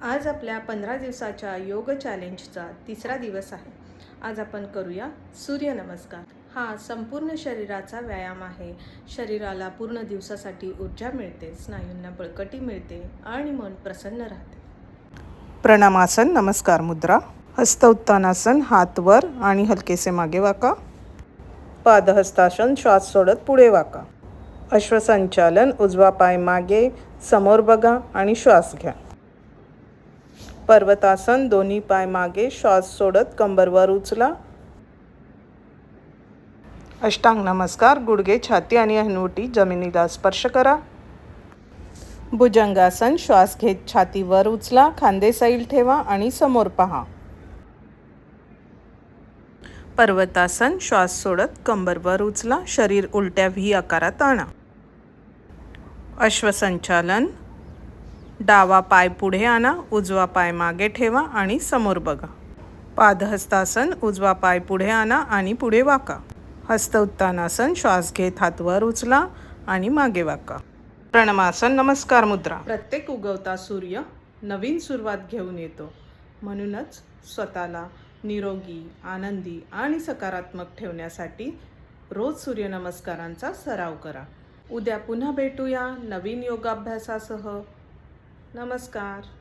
आज आपल्या 15 दिवसाच्या योग चॅलेंजचा तिसरा दिवस आहे. आज आपण करूया सूर्यनमस्कार. हा संपूर्ण शरीराचा व्यायाम आहे. शरीराला पूर्ण दिवसासाठी ऊर्जा मिळते, स्नायूंना बळकटी मिळते आणि मन प्रसन्न राहते. प्रणामासन, नमस्कार मुद्रा. हस्त उत्तानासन, हात वर आणि हलकेसे मागे वाका. पादहस्तासन, श्वास सोडत पुढे वाका. अश्वसंचालन, उजवा पाय मागे समोर बघा आणि श्वास घ्या. पर्वतासन, दोन्ही पाय मागे, श्वास सोडत कंबर वर उचला. अष्टांग नमस्कार, गुडघे, छाती आणि हनुवटी जमिनीला स्पर्श करा. भुजंगासन, श्वास घेत छाती वर उचला, खांदे सैल ठेवा आणि समोर पहा. पर्वतासन, श्वास सोडत कंबर वर उचला, शरीर उलट्या व्ही आकारात आणा. अश्वसंचालन, डावा पाय पुढे आणा, उजवा पाय मागे ठेवा आणि समोर बघा. पादहस्तासन, उजवा पाय पुढे आणा आणि पुढे वाका. हस्त उत्तानासन, श्वास घेत हात वर उचला आणि मागे वाका. प्रणमासन, नमस्कार मुद्रा. प्रत्येक उगवता सूर्य नवीन सुरुवात घेऊन येतो. म्हणूनच स्वतःला निरोगी, आनंदी आणि सकारात्मक ठेवण्यासाठी रोज सूर्यनमस्कारांचा सराव करा. उद्या पुन्हा भेटूया नवीन योगाभ्यासासह. नमस्कार.